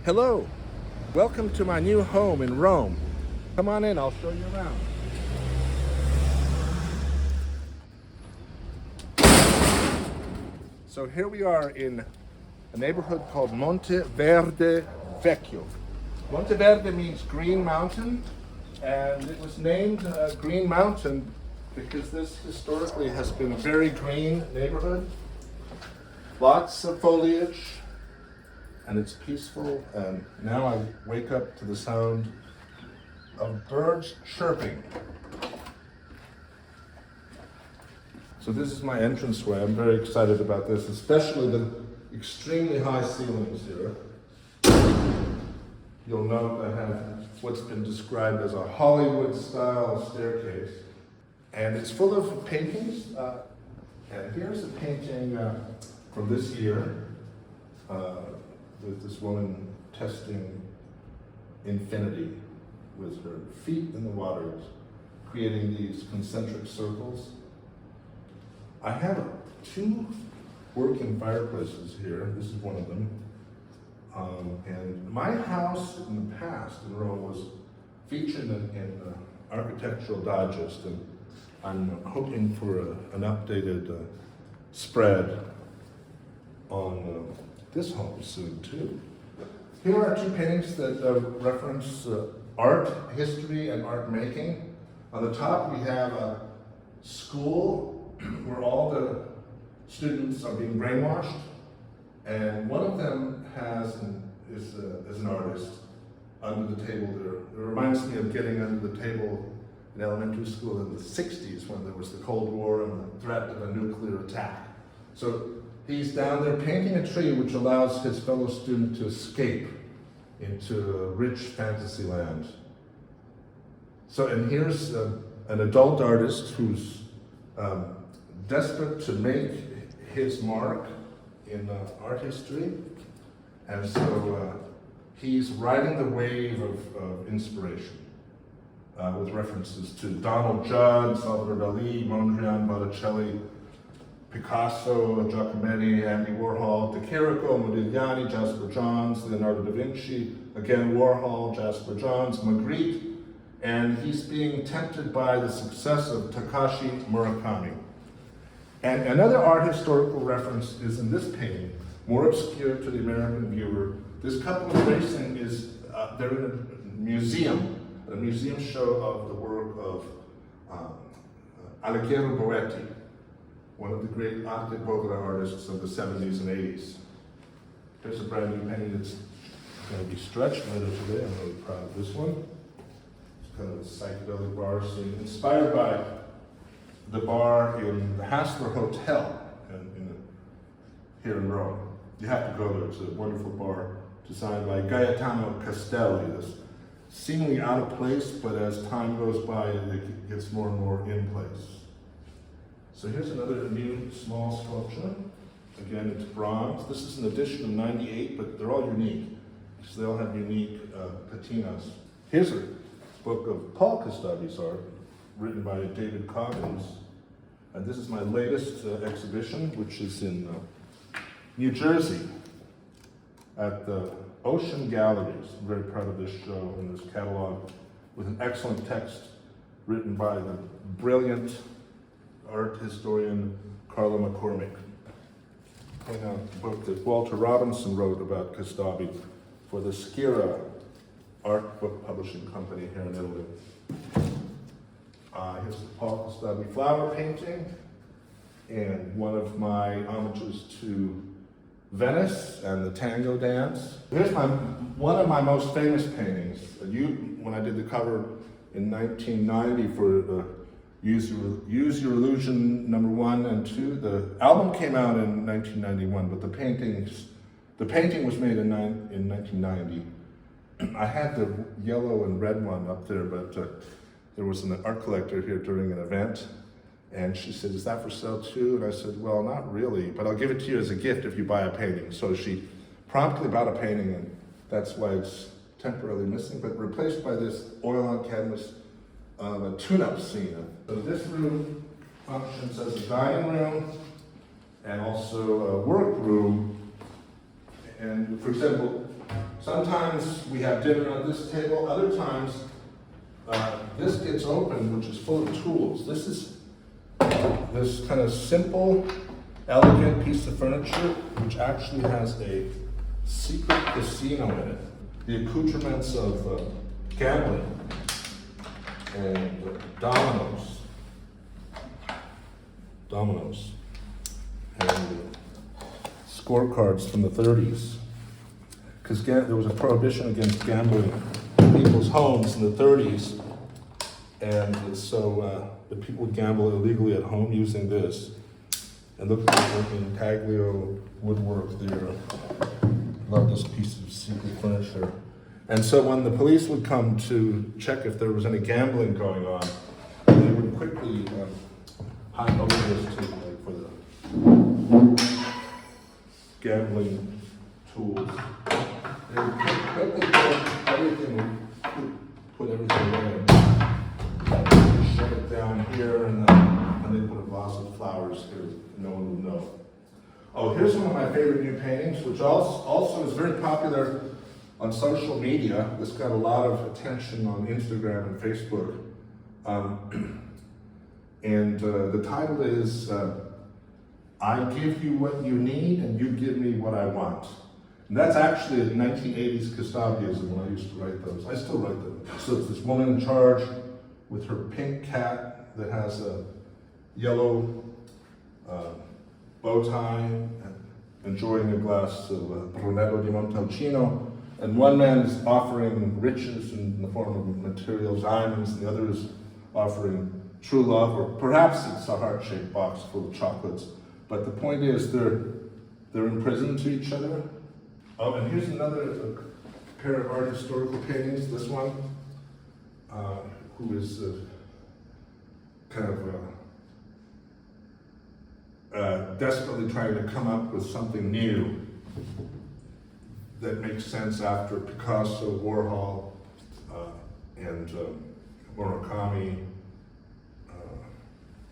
Hello, welcome to my new home in Rome. Come on in, I'll show you around. So here we are in a neighborhood called Monteverde Vecchio. Monteverde means green mountain, and it was named Green Mountain because this historically has been a very green neighborhood. Lots of foliage, and it's peaceful, and now I wake up to the sound of birds chirping. So this is my entranceway. I'm very excited about this, especially the extremely high ceilings here. You'll note I have what's been described as a Hollywood-style staircase, and it's full of paintings. And here's a painting from this year. With this woman testing infinity with her feet in the water, creating these concentric circles. I have two working fireplaces here. This is one of them. And my house in the past in Rome was featured in Architectural Digest, and I'm hoping for an updated spread on this home soon too. Here are two paintings that reference art history and art making. On the top we have a school where all the students are being brainwashed, and one of them is an artist under the table there. It reminds me of getting under the table in elementary school in the 60s when there was the Cold War and the threat of a nuclear attack. So he's down there painting a tree which allows his fellow student to escape into a rich fantasy land. So, and here's an adult artist who's desperate to make his mark in art history. And so he's riding the wave of inspiration with references to Donald Judd, Salvador Dali, Mondrian, Botticelli, Picasso, Giacometti, Andy Warhol, De Chirico, Modigliani, Jasper Johns, Leonardo da Vinci, again Warhol, Jasper Johns, Magritte, and he's being tempted by the success of Takashi Murakami. And another art historical reference is in this painting, more obscure to the American viewer. This couple embracing is, they're in a museum show of the work of Alighiero Boetti, one of the great Arte Povera artists of the 70s and 80s. Here's a brand new painting that's going to be stretched later today. I'm really proud of this one. It's kind of a psychedelic bar scene, inspired by the bar in the Hassler Hotel here in Rome. You have to go there. It's a wonderful bar designed by Gaetano Castelli. This seemingly out of place, but as time goes by, it gets more and more in place. So here's another new small sculpture. Again, it's bronze. This is an edition of '98, but they're all unique, because they all have unique patinas. Here's a book of Paul Kostabi's art, written by David Coggins. And this is my latest exhibition, which is in New Jersey at the Ocean Galleries. I'm very proud of this show and this catalog, with an excellent text written by the brilliant art historian Carla McCormick. And a book that Walter Robinson wrote about Kostabi for the Skira art book publishing company here in Italy. Here's the Paul Kostabi flower painting, and one of my homages to Venice and the tango dance. Here's one of my most famous paintings. When I did the cover in 1990 for Use Your Illusion #1 and 2. The album came out in 1991, but the painting was made in 1990. I had the yellow and red one up there, but there was an art collector here during an event, and she said, "Is that for sale too?" And I said, "Well, not really, but I'll give it to you as a gift if you buy a painting." So she promptly bought a painting, and that's why it's temporarily missing, but replaced by this oil on canvas of a tune-up scene. So this room functions as a dining room and also a work room. And for example, Sometimes we have dinner on this table, other times this gets open, which is full of tools. This is this kind of simple, elegant piece of furniture, which actually has a secret casino in it. The accoutrements of gambling and dominoes, and scorecards from the 30s. Because there was a prohibition against gambling in people's homes in the 30s, and so the people would gamble illegally at home using this. And look at the intaglio woodwork there. Love this piece of secret furniture. And so when the police would come to check if there was any gambling going on, they would quickly hand over this to, like, for the gambling tools. They would quickly put everything in. Shove it down here, and they put a vase of flowers here. No one would know. Oh, here's one of my favorite new paintings, which also is very popular on social media. This got a lot of attention on Instagram and Facebook. The title is, I give you what you need and you give me what I want. And that's actually a 1980s Kostabiism when I used to write those. I still write them. So it's this woman in charge with her pink cat that has a yellow bow tie and enjoying a glass of Brunello di Montalcino. And one man is offering riches in the form of materials, diamonds, and the other is offering true love, or perhaps it's a heart-shaped box full of chocolates. But the point is they're imprisoned to each other. Oh, and here's another pair of art historical paintings. This one, who is kind of desperately trying to come up with something new that makes sense after Picasso, Warhol, and Murakami,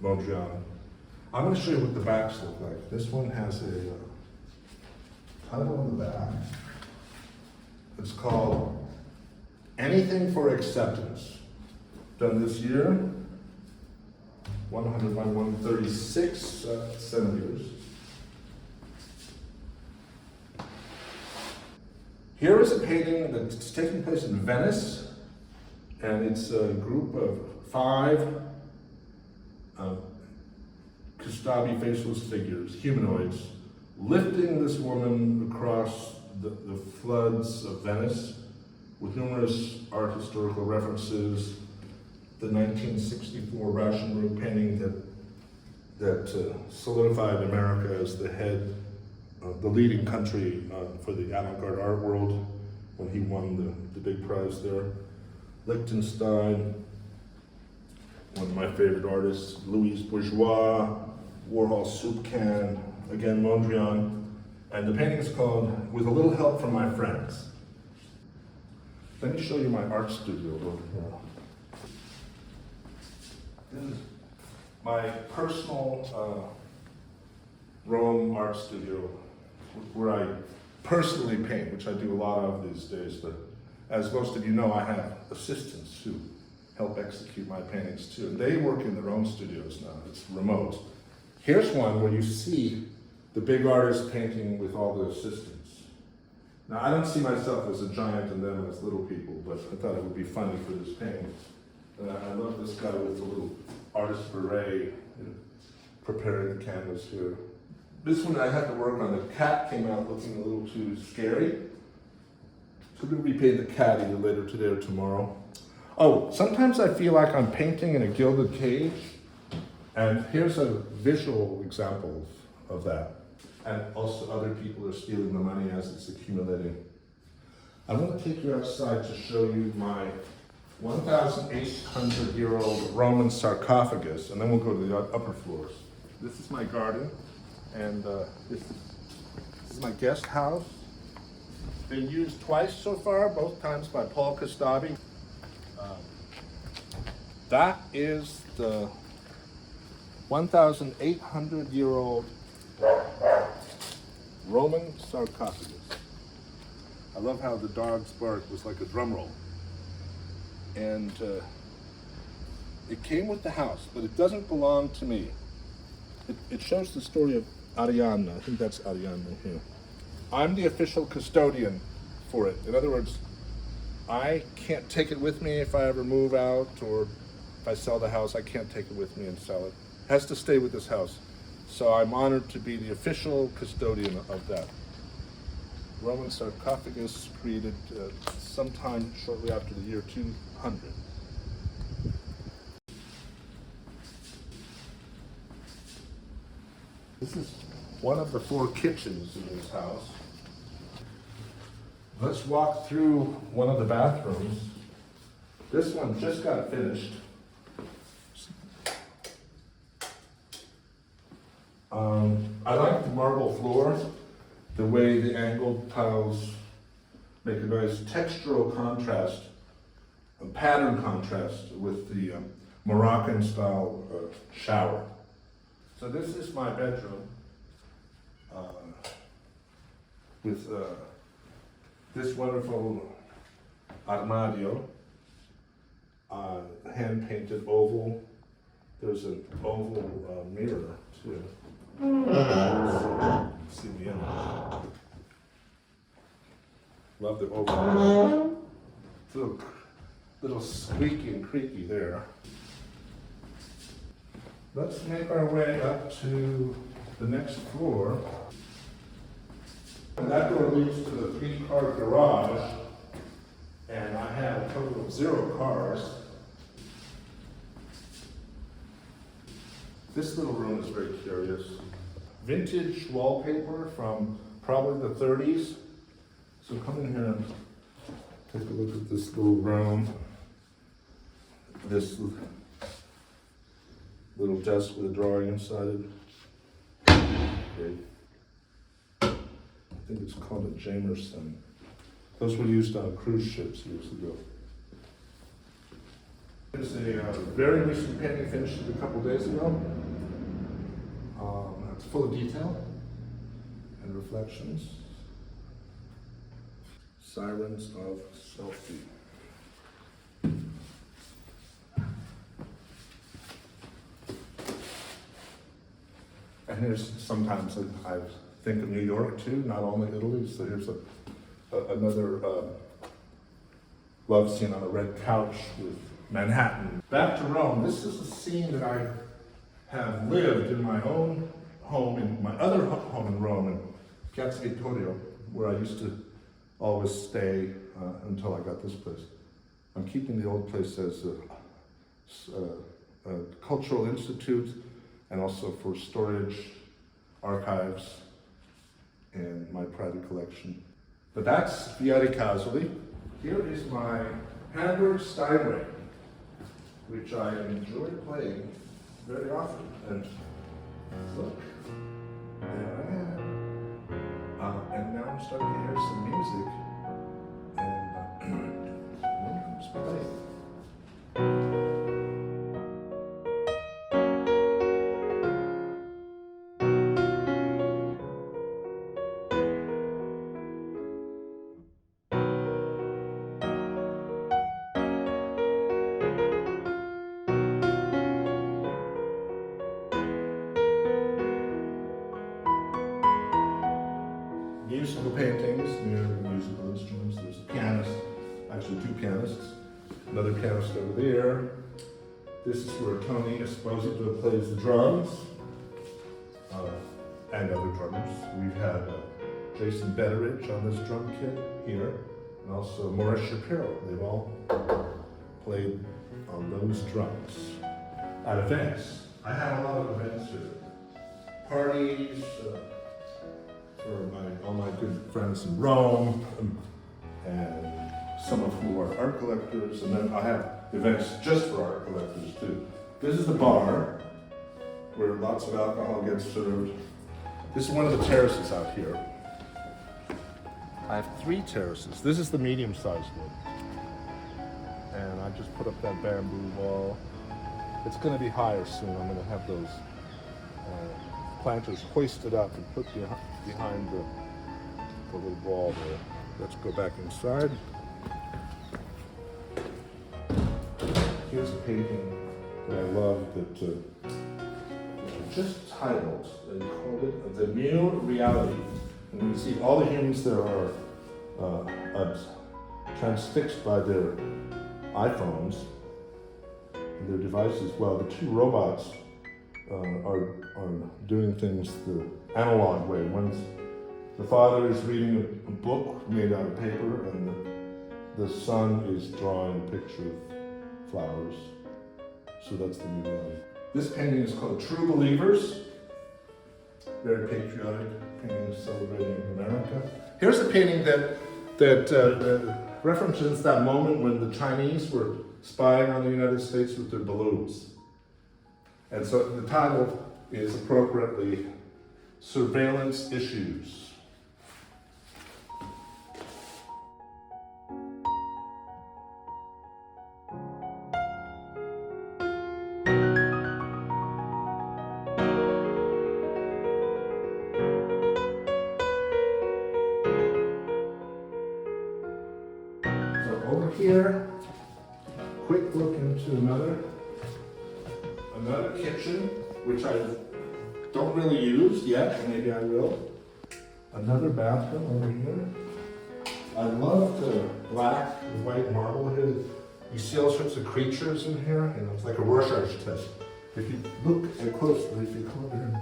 Mondrian. I'm going to show you what the backs look like. This one has a title on the back. It's called Anything for Acceptance. Done this year, 100 by 136 centimeters. Here is a painting that's taking place in Venice, and it's a group of 5 Kostabi faceless figures, humanoids, lifting this woman across the floods of Venice with numerous art historical references. The 1964 Rauschenberg painting that solidified America as the leading country for the avant-garde art world when he won the big prize there. Liechtenstein, one of my favorite artists, Louise Bourgeois, Warhol Soup Can, again Mondrian, and the painting is called With a Little Help from My Friends. Let me show you my art studio over here. This is my personal Rome art studio where I personally paint, which I do a lot of these days, but as most of you know, I have assistants who help execute my paintings too. And they work in their own studios now, it's remote. Here's one where you see the big artist painting with all the assistants. Now, I don't see myself as a giant and them as little people, but I thought it would be funny for this painting. And I love this guy with the little artist beret, preparing the canvas here. This one I had to work on. The cat came out looking a little too scary. So we'll repaint the cat either later today or tomorrow. Oh, sometimes I feel like I'm painting in a gilded cage, and here's a visual example of that. And also other people are stealing the money as it's accumulating. I'm going to take you outside to show you my 1,800-year-old Roman sarcophagus, and then we'll go to the upper floors. This is my garden, and this is my guest house. Been used twice so far, both times by Paul Kostabi. That is the 1,800-year-old Roman sarcophagus. I love how the dog's bark was like a drum roll. And it came with the house, but it doesn't belong to me. It shows the story of Arianna. I think that's Arianna here. I'm the official custodian for it. In other words, I can't take it with me if I ever move out, or if I sell the house, I can't take it with me and sell it. It has to stay with this house. So I'm honored to be the official custodian of that. Roman sarcophagus created sometime shortly after the year 200. This is one of the 4 kitchens in this house. Let's walk through one of the bathrooms. This one just got finished. I like the marble floor, the way the angled tiles make a nice textural contrast, a pattern contrast with the Moroccan style shower. So this is my bedroom with this wonderful armadio, hand-painted oval. There's an oval mirror too. See the image. Love the oval mirror. Little squeaky and creaky there. Let's make our way up to the next floor. And that door leads to the 3-car garage, and I have a total of 0 cars. This little room is very curious. Vintage wallpaper from probably the 30s. So come in here and take a look at this little room. This little desk with a drawing inside it. Okay. I think it's called a Jameson. Those were used on cruise ships years ago. It's a very recent painting finished a couple days ago. It's full of detail and reflections. Sirens of Selfie. And here's sometimes I think of New York too, not only Italy. So here's another love scene on a red couch with Manhattan. Back to Rome. This is a scene that I have lived in my own home, in my other home in Rome, in Piazza Vittorio, where I used to always stay until I got this place. I'm keeping the old place as a cultural institute, and also for storage, archives, and my private collection. But that's Vieri Casoli. Here is my Hamburg Steinway, which I enjoy playing very often. And look, there I am. And now I'm starting to hear some music, and it's playing. Musical paintings near musical instruments. There's a pianist, actually 2 pianists, another pianist over there. This is where Tony Esposito plays the drums, and other drummers. We've had Jason Betteridge on this drum kit here, and also Maurice Shapiro. They've all played on those drums at events. I had a lot of events here. Parties, for all my good friends in Rome, and some of whom are art collectors, and then I have events just for art collectors too. This is the bar, where lots of alcohol gets served. This is one of the terraces out here. I have 3 terraces. This is the medium-sized one. And I just put up that bamboo wall. It's gonna be higher soon. I'm gonna have those planters hoisted up and put behind the little wall there. Let's go back inside. Here's a painting that I love that just titled, they called it The New Reality. And you see all the humans there are transfixed by their iPhones and their devices, while the two robots are doing things the analog way. The father is reading a book made out of paper, and the son is drawing a picture of flowers. So that's the new reality. This painting is called True Believers. Very patriotic painting celebrating America. Here's a painting that references that moment when the Chinese were spying on the United States with their balloons. And so the title is appropriately Surveillance Issues. Over here, quick look into another kitchen, which I don't really use yet, maybe I will. Another bathroom over here. I love the black and white marble here. You see all sorts of creatures in here, it's like a Rorschach test. If you look at closely, if you come over here and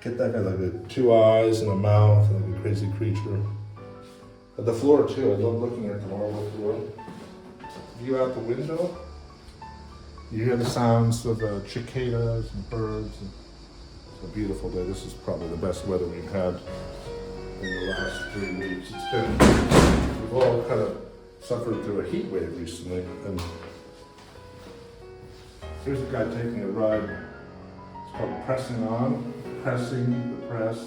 get that guy like 2 eyes and a mouth, like a crazy creature. The floor too, I love looking at the marble floor. View out the window. You hear the sounds of cicadas and birds. It's a beautiful day. This is probably the best weather we've had in the last 3 weeks. We've all kind of suffered through a heat wave recently. And here's a guy taking a ride. It's called Pressing On, Pressing the Press.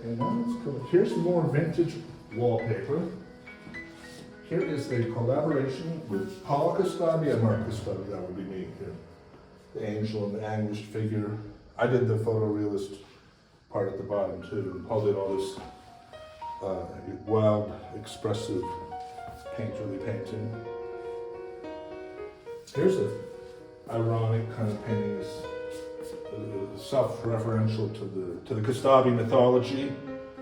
And now let's go. Here's more vintage wallpaper. Here is a collaboration with Paul Kostabi and Mark Kostabi. That would be me here. The angel and the anguished figure. I did the photorealist part at the bottom too. And Paul did all this wild, expressive, painterly painting. Here's an ironic kind of painting. It's self-referential to the Kostabi mythology.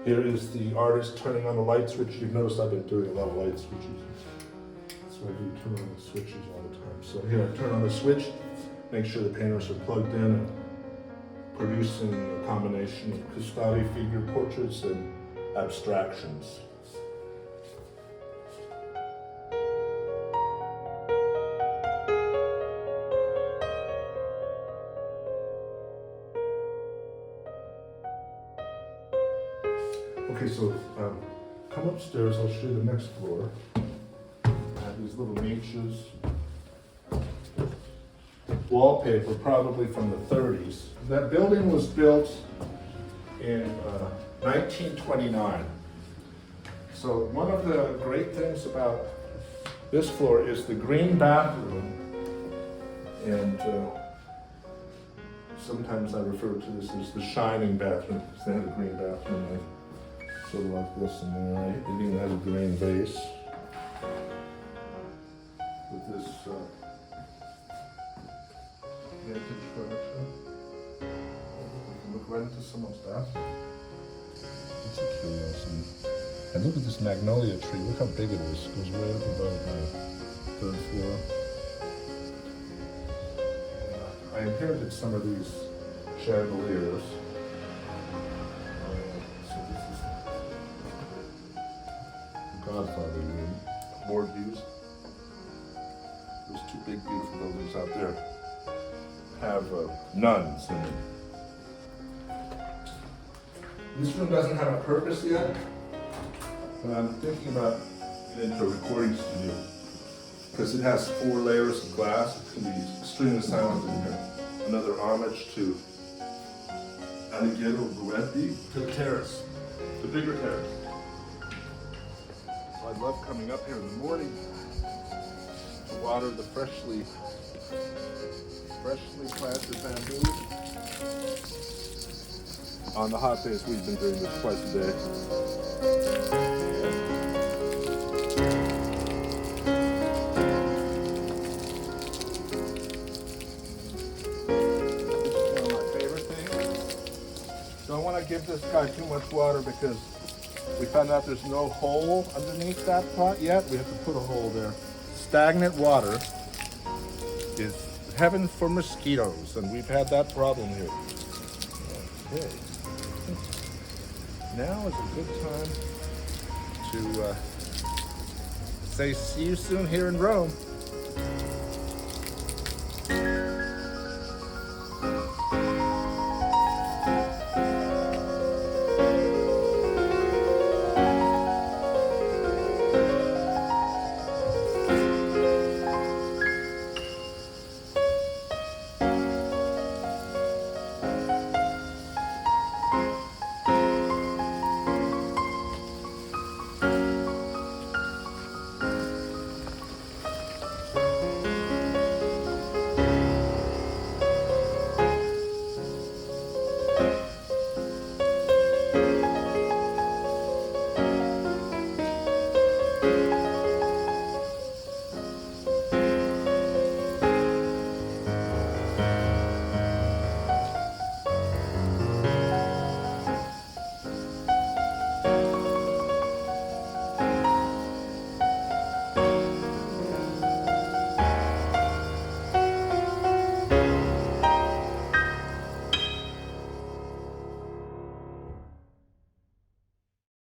Here is the artist turning on the light switch. You've noticed I've been doing a lot of light switches. That's what I do, turn on the switches all the time. So here I turn on the switch, make sure the painters are plugged in and producing a combination of Kostabi figure portraits and abstractions. Okay, so come upstairs, I'll show you the next floor. I have these little niches. Wallpaper, probably from the 30s. That building was built in 1929. So one of the great things about this floor is the green bathroom. And sometimes I refer to this as the shining bathroom, because they have a green bathroom. Sort of like this in there. It even has a green base with this vintage furniture. You can look right into someone's bathroom. It's a curiosity. And look at this magnolia tree. Look how big it is. It goes way up above my 3rd floor. I inherited some of these chandeliers. Godfather room, more views. Those 2 big beautiful buildings out there have nuns in them. This room doesn't have a purpose yet, but I'm thinking about it into a recording studio because it has 4 layers of glass. It can be extremely silent in here. Another homage to Alighiero Guetti, to the terrace, the bigger terrace. I love coming up here in the morning to water the freshly planted bamboo. On the hot days, we've been doing this twice a day. Don't want to give this guy too much water because we found out there's no hole underneath that pot yet. We have to put a hole there. Stagnant water is heaven for mosquitoes, and we've had that problem here. Okay. Now is a good time to say see you soon here in Rome.